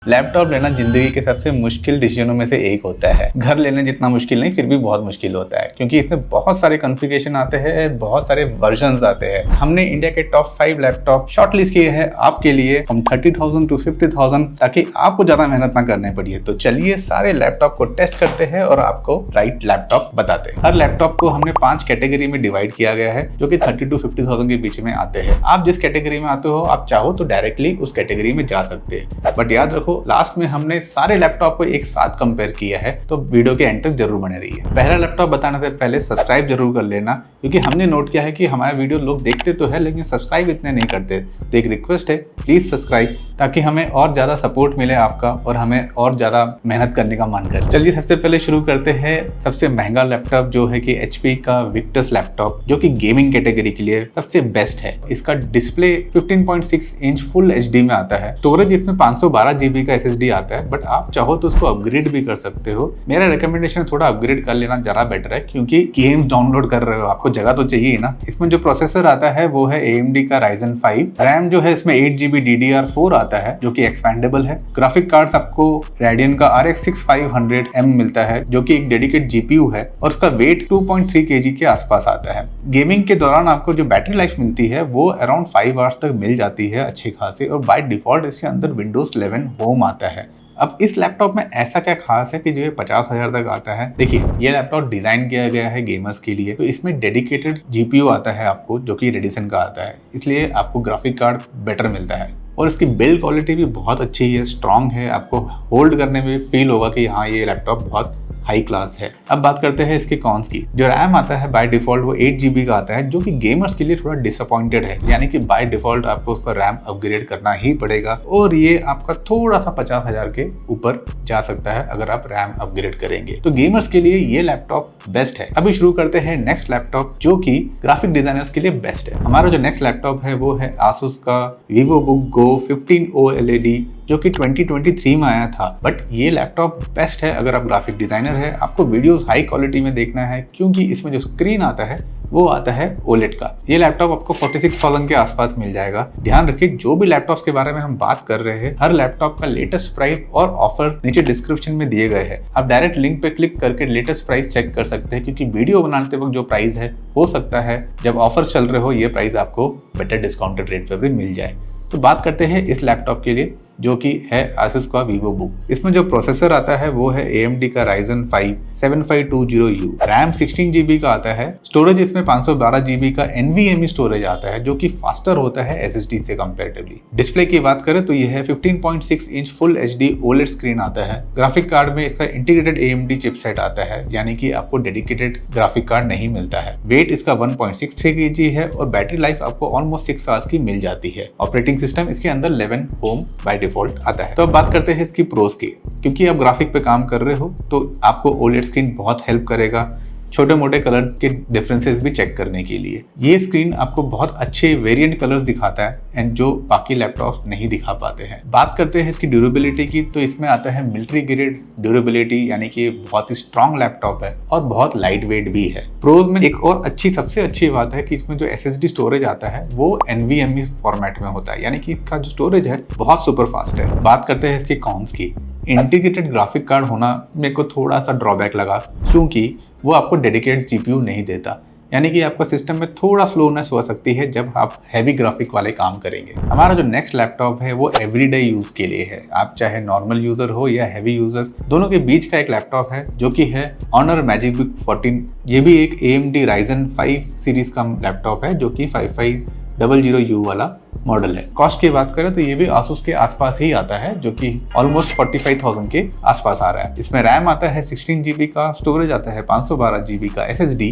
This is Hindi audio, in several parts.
लैपटॉप लेना जिंदगी के सबसे मुश्किल डिसीजनों में से एक होता है। घर लेने जितना मुश्किल नहीं, फिर भी बहुत मुश्किल होता है क्योंकि इसमें बहुत सारे कॉन्फ़िगरेशन आते हैं, बहुत सारे वर्जन्स आते हैं। हमने इंडिया के टॉप 5 लैपटॉप शॉर्टलिस्ट किए हैं आपके लिए फ्रॉम 30,000 to 50,000 ताकि आपको ज्यादा मेहनत ना करनी पड़ी। तो चलिए सारे लैपटॉप को टेस्ट करते हैं और आपको राइट लैपटॉप बताते हैं। हर लैपटॉप को हमने 5 कैटेगरी में डिवाइड किया गया है जो कि 30 to 50,000 के बीच में आते हैं। आप जिस कैटेगरी में आते हो, आप चाहो तो डायरेक्टली उस कैटेगरी में जा सकते हैं, बट याद रखो लास्ट में हमने सारे लैपटॉप को एक साथ कंपेयर किया है, तो वीडियो के एंड तक जरूर बने रहिए। पहला लैपटॉप बताने से पहले सब्सक्राइब जरूर कर लेना क्योंकि हमने नोट किया है कि हमारा वीडियो लोग देखते तो है लेकिन सब्सक्राइब इतने नहीं करते। तो एक रिक्वेस्ट है, प्लीज सब्सक्राइब ताकि हमें और ज्यादा सपोर्ट मिले आपका और हमें और ज्यादा मेहनत करने का मन करे। चलिए सबसे पहले शुरू करते हैं सबसे महंगा लैपटॉप जो है कि HP का विक्टस लैपटॉप, जो कि गेमिंग कैटेगरी के लिए सबसे बेस्ट है। इसका डिस्प्ले 15.6 इंच फुल HD में आता है। स्टोरेज इसमें 512 GB का SSD आता है, बट आप चाहो तो उसको अपग्रेड भी कर सकते हो। मेरा रिकमेंडेशन थोड़ा अपग्रेड कर लेना ज्यादा बेटर है क्योंकि गेम्स डाउनलोड कर रहे हो, आपको जगह तो चाहिए ना। इसमें जो प्रोसेसर आता है वो है AMD का Ryzen 5। रैम जो है इसमें 8GB DDR4 आता है जो कि एक्सपेंडेबल है। ग्राफिक कार्ड्स आपको Radeon का RX 6500M मिलता है जो कि एक डेडिकेट GPU है और उसका वेट 2.3 kg के आसपास आता है। गेमिंग के दौरान आपको जो बैटरी लाइफ मिलती है वो अराउंड 5 आवर्स तक मिल जाती है अच्छी खासी, और बाय डिफॉल्ट इसके अंदर Windows 11 होम आता है। अब इस लैपटॉप में ऐसा क्या खास है कि जो ये 50,000 तक आता है। देखिए ये लैपटॉप डिजाइन किया गया है गेमर्स के लिए, तो इसमें डेडिकेटेड GPU आता है आपको जो कि रेडिसन का आता है, इसलिए आपको ग्राफिक कार्ड बेटर मिलता है और इसकी बिल्ड क्वालिटी भी बहुत अच्छी है, स्ट्रॉन्ग है। आपको होल्ड करने में फील होगा कि हाँ ये लैपटॉप बहुत हाई क्लास है। अब बात करते हैं इसके कॉन्स की। जो रैम आता है बाय डिफॉल्ट वो 8GB का आता है जो कि गेमर्स के लिए थोड़ा डिसअपॉइंटेड है, यानी कि बाय डिफॉल्ट आपको उसका रैम अपग्रेड करना ही पड़ेगा और ये आपका थोड़ा सा 50,000 के ऊपर जा सकता है अगर आप रैम अपग्रेड करेंगे। तो गेमर्स के लिए ये लैपटॉप बेस्ट है। अभी शुरू करते हैं नेक्स्ट लैपटॉप जो कि ग्राफिक डिजाइनर्स के लिए बेस्ट है। हमारा जो नेक्स्ट लैपटॉप है वो है Asus का VivoBook Go 15O LED जो कि 2023 में आया था। बट ये लैपटॉप बेस्ट है अगर आप ग्राफिक डिजाइनर है, आपको वीडियोस हाई क्वालिटी में देखना है क्योंकि इसमें जो स्क्रीन आता है वो आता है OLED का। ये लैपटॉप आपको 46,000 के आसपास मिल जाएगा। ध्यान रखिए जो भी लैपटॉप्स के बारे में हम बात कर रहे हैं, हर लैपटॉप का लेटेस्ट प्राइस और ऑफर नीचे डिस्क्रिप्शन में दिए गए हैं। आप डायरेक्ट लिंक पे क्लिक करके लेटेस्ट प्राइस चेक कर सकते हैं क्योंकि वीडियो बनाते वक्त जो प्राइस है हो सकता है जब ऑफर्स चल रहे हो ये प्राइस आपको बेटर डिस्काउंटेड रेट पर भी मिल जाए। तो बात करते हैं इस लैपटॉप के लिए जो कि है Asus का VivoBook। इसमें जो प्रोसेसर आता है वो है AMD का Ryzen 5 7520U। रैम 16GB का आता है। स्टोरेज इसमें 512GB का NVMe स्टोरेज आता है जो कि फास्टर होता है SSD से कंपैरेटिवली। डिस्प्ले की बात करें तो ये है 15.6 inch full HD OLED screen आता है। ग्राफिक कार्ड में इसका इंटीग्रेटेड AMD चिपसेट आता है, यानी कि आपको डेडिकेटेड ग्राफिक कार्ड नहीं मिलता है। वेट इसका 1.63 kg है और बैटरी लाइफ आपको ऑलमोस्ट 6 आवर्स की मिल जाती है। ऑपरेटिंग सिस्टम इसके अंदर 11 होम बाय डिफॉल्ट आता है। तो अब बात करते हैं इसकी प्रोस की। क्योंकि आप ग्राफिक पे काम कर रहे हो तो आपको OLED स्क्रीन बहुत हेल्प करेगा छोटे मोटे कलर के डिफरेंसेस भी चेक करने के लिए। ये स्क्रीन आपको बहुत अच्छे वेरिएंट कलर्स दिखाता है एंड जो बाकी लैपटॉप्स नहीं दिखा पाते हैं। बात करते हैं इसकी ड्यूरेबिलिटी की, तो इसमें आता है मिलिट्री ग्रेड ड्यूरेबिलिटी, यानी कि बहुत ही स्ट्रॉन्ग लैपटॉप है और बहुत लाइट वेट भी है। प्रोज में एक और सबसे अच्छी बात है कि इसमें जो SSD स्टोरेज आता है वो NVMe फॉर्मेट में होता है, यानी कि इसका जो स्टोरेज है बहुत सुपर फास्ट है। बात करते हैं इसके कॉन्स की। इंटीग्रेटेड ग्राफिक कार्ड होना मेरे को थोड़ा सा ड्रॉबैक लगा क्योंकि वो आपको डेडिकेटेड GPU नहीं देता, यानी कि आपका सिस्टम में थोड़ा स्लोनेस हो सकती है जब आप हैवी ग्राफिक वाले काम करेंगे। हमारा जो नेक्स्ट लैपटॉप है वो एवरीडे यूज के लिए है। आप चाहे नॉर्मल यूजर हो या हैवी यूजर, दोनों के बीच का एक लैपटॉप है जो कि है Honor MagicBook 14। ये भी एक AMD Ryzen 5 सीरीज का लैपटॉप है जो कि 5500U वाला मॉडल है। कॉस्ट की बात करें तो ये भी Asus के आसपास ही आता है जो कि ऑलमोस्ट 45,000 के आसपास आ रहा है। इसमें रैम आता है 16GB का, स्टोरेज आता है 512GB का SSD,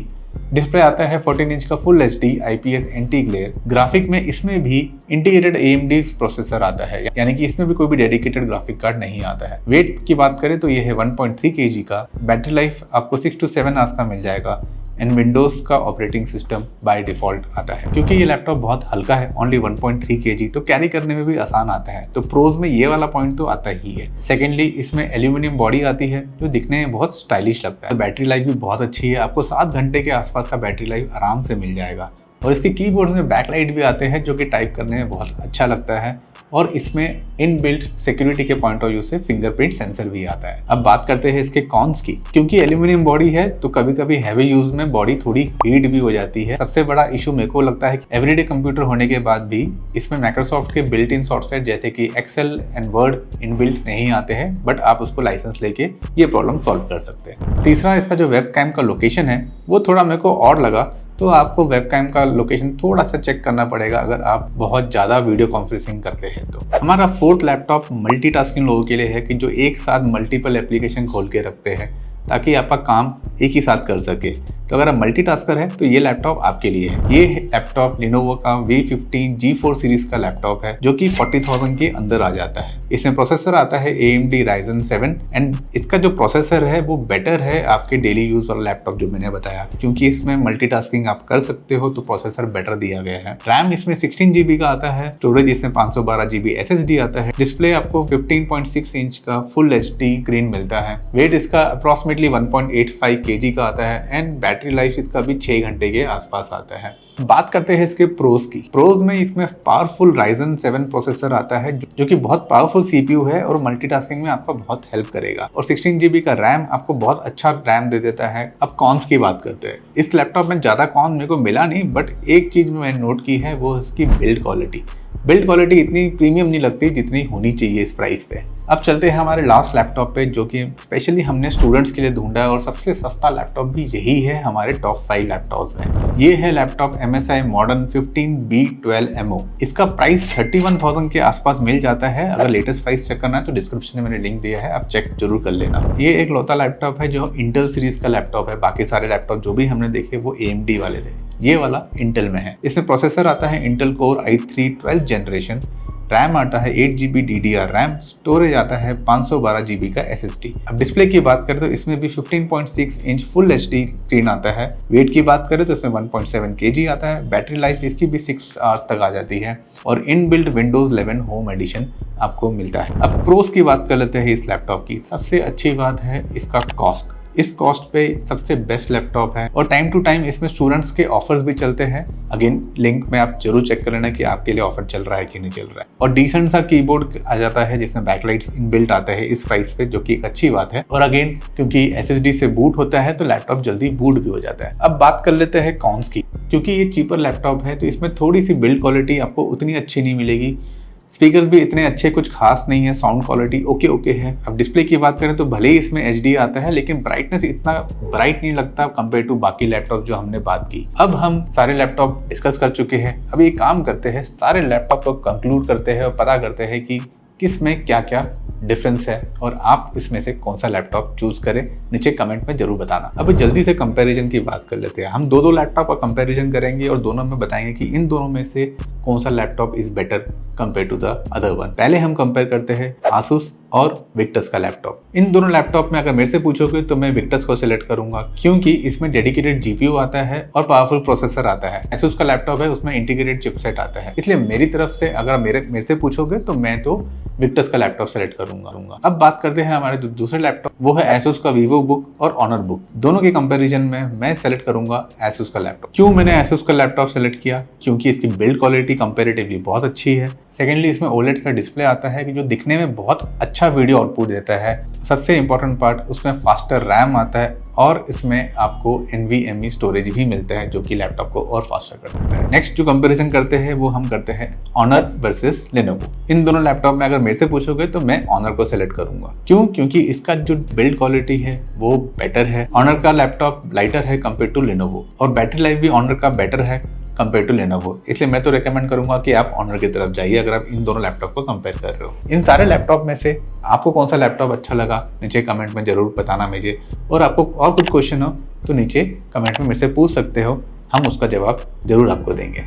डिस्प्ले आता है 14 इंच का full HD IPS anti glare. Graphic में इसमें भी इंटीग्रेटेड AMD प्रोसेसर आता है, यानी कि इसमें भी कोई भी डेडिकेटेड ग्राफिक कार्ड नहीं आता है। वेट की बात करें तो ये है 1.3 kg का। बैटरी लाइफ आपको 6 to 7 आवर्स का मिल जाएगा एंड विंडोज का ऑपरेटिंग सिस्टम बाय डिफॉल्ट आता है। क्योंकि ये लैपटॉप बहुत हल्का है, ओनली 1.3 kg, तो कैरी करने में भी आसान आता है। तो प्रोज में ये वाला पॉइंट तो आता ही है। सेकेंडली इसमें एल्यूमिनियम बॉडी आती है जो दिखने में बहुत स्टाइलिश लगता है। बैटरी लाइफ भी बहुत अच्छी है, आपको 7 घंटे के आसपास का बैटरी लाइफ आराम से मिल जाएगा। और इसके कीबोर्ड में बैकलाइट भी आते हैं जो कि टाइप करने में बहुत अच्छा लगता है। और इसमें इनबिल्ट सिक्योरिटी के पॉइंट ऑफ व्यू से फिंगरप्रिंट सेंसर भी आता है। अब बात करते हैं इसके कॉन्स की। क्योंकि एल्यूमिनियम बॉडी है तो कभी कभी हैवी यूज में बॉडी थोड़ी हीट भी हो जाती है। सबसे बड़ा इशू मेरे को लगता है कि एवरीडे कंप्यूटर होने के बाद भी इसमें माइक्रोसॉफ्ट के बिल्ट इन सॉफ्टवेयर जैसे कि एक्सेल एंड वर्ड इनबिल्ट नहीं आते हैं, बट आप उसको लाइसेंस लेके ये प्रॉब्लम सॉल्व कर सकते हैं। तीसरा, इसका जो वेबकैम का लोकेशन है वो थोड़ा मेरे को और लगा, तो आपको वेबकैम का लोकेशन थोड़ा सा चेक करना पड़ेगा अगर आप बहुत ज़्यादा वीडियो कॉन्फ्रेंसिंग करते हैं तो। हमारा फोर्थ लैपटॉप मल्टीटास्किंग लोगों के लिए है कि जो एक साथ मल्टीपल एप्लीकेशन खोल के रखते हैं ताकि आपका काम एक ही साथ कर सके। तो अगर आप मल्टीटास्कर है तो ये लैपटॉप आपके लिए है। ये लैपटॉप Lenovo का V15 G4 सीरीज का लैपटॉप है जो कि 40,000 के अंदर आ जाता है। इसमें प्रोसेसर आता है AMD Ryzen 7 एंड इसका जो प्रोसेसर है वो बेटर है आपके डेली यूज वाला लैपटॉप जो मैंने बताया, क्योंकि इसमें मल्टीटास्किंग आप कर सकते हो तो प्रोसेसर बेटर दिया गया है। रैम इसमें 16 GB का आता है, स्टोरेज इसमें 512 GB SSD आता है। डिस्प्ले आपको 15.6 इंच का फुल HD स्क्रीन मिलता है। वेट इसका अप्रॉक्सीमेटली 1.85 kg का आता है एंड बैटरी लाइफ इसका भी 6 घंटे के आसपास आता है। बात करते हैं इसके प्रोज की। प्रोज में इसमें पावरफुल Ryzen 7 प्रोसेसर आता है जो कि बहुत पावरफुल CPU है और मल्टीटास्किंग में आपका बहुत हेल्प करेगा। और 16 GB का रैम आपको बहुत अच्छा रैम दे देता है। अब कॉन्स की बात करते हैं। इस लैपटॉप में ज़्यादा कॉन मेरे को मिला नहीं, बट एक चीज़ मैंने नोट की है वो इसकी बिल्ड क्वालिटी। बिल्ड क्वालिटी इतनी प्रीमियम नहीं लगती जितनी होनी चाहिए इस प्राइस पे। अब चलते हैं हमारे लास्ट लैपटॉप पे जो कि स्पेशली हमने स्टूडेंट्स के लिए ढूंढा है और सबसे सस्ता लैपटॉप भी यही है हमारे टॉप 5 लैपटॉप्स में। ये है लैपटॉप MSI Modern 15B12MO। इसका प्राइस 31,000 के आसपास मिल जाता है। अगर लेटेस्ट प्राइस चेक करना है तो डिस्क्रिप्शन में मैंने लिंक दिया है, आप चेक जरूर कर लेना। ये एक लौता लैपटॉप है जो इंटेल सीरीज का लैपटॉप है। बाकी सारे लैपटॉप जो भी हमने देखे वो AMD वाले थे, ये वाला इंटेल में है। इसमें प्रोसेसर आता है Intel core i3 12th generation, RAM आता है 8 GB DDR रैम, स्टोरेज आता है 512 GB का SSD। अब डिस्प्ले की बात करें तो इसमें भी 15.6 इंच फुल HD स्क्रीन आता है। वेट की बात करें तो इसमें 1.7 kg आता है। बैटरी लाइफ इसकी भी 6 आवर्स तक आ जाती है और इनबिल्ट Windows 11 होम एडिशन आपको मिलता है। अब प्रोस की बात कर लेते हैं इस लैपटॉप की। सबसे अच्छी बात है इसका कॉस्ट। इस कॉस्ट पे सबसे बेस्ट लैपटॉप है और टाइम टू टाइम इसमें स्टूडेंट्स के ऑफर्स भी चलते हैं। अगेन लिंक में आप जरूर चेक कर लेना कि आपके लिए ऑफर चल रहा है कि नहीं चल रहा है। और डिसेंट सा कीबोर्ड आ जाता है जिसमें बैकलाइट्स इनबिल्ट आता है इस प्राइस पे, जो कि एक अच्छी बात है। और अगेन क्योंकि SSD से बूट होता है तो लैपटॉप जल्दी बूट भी हो जाता है। अब बात कर लेते हैं कॉन्स की। क्योंकि ये चीपर लैपटॉप है तो इसमें थोड़ी सी बिल्ड क्वालिटी आपको उतनी अच्छी नहीं मिलेगी। स्पीकर्स भी इतने अच्छे कुछ खास नहीं है, साउंड क्वालिटी ओके है। अब डिस्प्ले की बात करें तो भले ही इसमें HD आता है लेकिन ब्राइटनेस इतना ब्राइट नहीं लगता कंपेयर टू बाकी लैपटॉप जो हमने बात की। अब हम सारे लैपटॉप डिस्कस कर चुके हैं। अब ये काम करते हैं, सारे लैपटॉप को कंक्लूड करते हैं और पता करते हैं कि किस में क्या क्या डिफरेंस है और आप इसमें से कौन सा लैपटॉप चूज करें। नीचे कमेंट में जरूर बताना। अब जल्दी से कंपैरिजन की बात कर लेते हैं। हम दो लैपटॉप का कंपैरिजन करेंगे और दोनों में बताएंगे कि इन दोनों में से कौन सा laptop is better compare to the other one. पहले हम कंपेयर करते हैं Asus और Victus का लैपटॉप। इन दोनों लैपटॉप में अगर मेरे से पूछोगे तो मैं Victus को सिलेक्ट करूंगा क्योंकि इसमें डेडिकेटेड GPU आता है और पावरफुल प्रोसेसर आता है। Asus का लैपटॉप है उसमें इंटीग्रेटेड चिपसेट आता है। इसलिए मेरी तरफ से अगर मेरे से पूछोगे तो मैं तो Victus का लैपटॉप सेलेक्ट करूंगा। अब बात करते हैं हमारे दूसरे लैपटॉप, वो है Asus का VivoBook और Honor Book। दोनों के कंपैरिजन में मैं सेलेक्ट करूंगा Asus का लैपटॉप। क्यों मैंने Asus का लैपटॉप सेलेक्ट किया? क्योंकि इसकी बिल्ड क्वालिटी कंपैरेटिवली बहुत अच्छी है। सेकेंडली इसमें OLED का डिस्प्ले आता है कि जो दिखने में बहुत अच्छा वीडियो आउटपुट देता है। सबसे इंपॉर्टेंट पार्ट, उसमें फास्टर रैम आता है और इसमें आपको NVMe स्टोरेज भी मिलता है जो कि लैपटॉप को और फास्टर कर देता है। नेक्स्ट जो कंपैरिजन करते हैं वो हम करते हैं Honor वर्सेस Lenovo। इन दोनों लैपटॉप में अगर मेरे से पूछोगे तो मैं Honor को सेलेक्ट करूंगा। क्यों? क्योंकि इसका जो बिल्ड क्वालिटी है वो बेटर है। Honor का लैपटॉप लाइटर है कंपेयर टू Lenovo और बैटरी लाइफ भी Honor का बेटर है कंपेयर टू Lenovo। इसलिए मैं तो रेकमेंड करूंगा कि आप Honor की तरफ जाइए अगर आप इन दोनों लैपटॉप को कंपेयर कर रहे हो। इन सारे लैपटॉप में से आपको कौन सा लैपटॉप अच्छा लगा नीचे कमेंट में जरूर बताना मुझे। और आपको और कुछ क्वेश्चन हो तो नीचे कमेंट में मेरे से पूछ सकते हो, हम उसका जवाब जरूर आपको देंगे।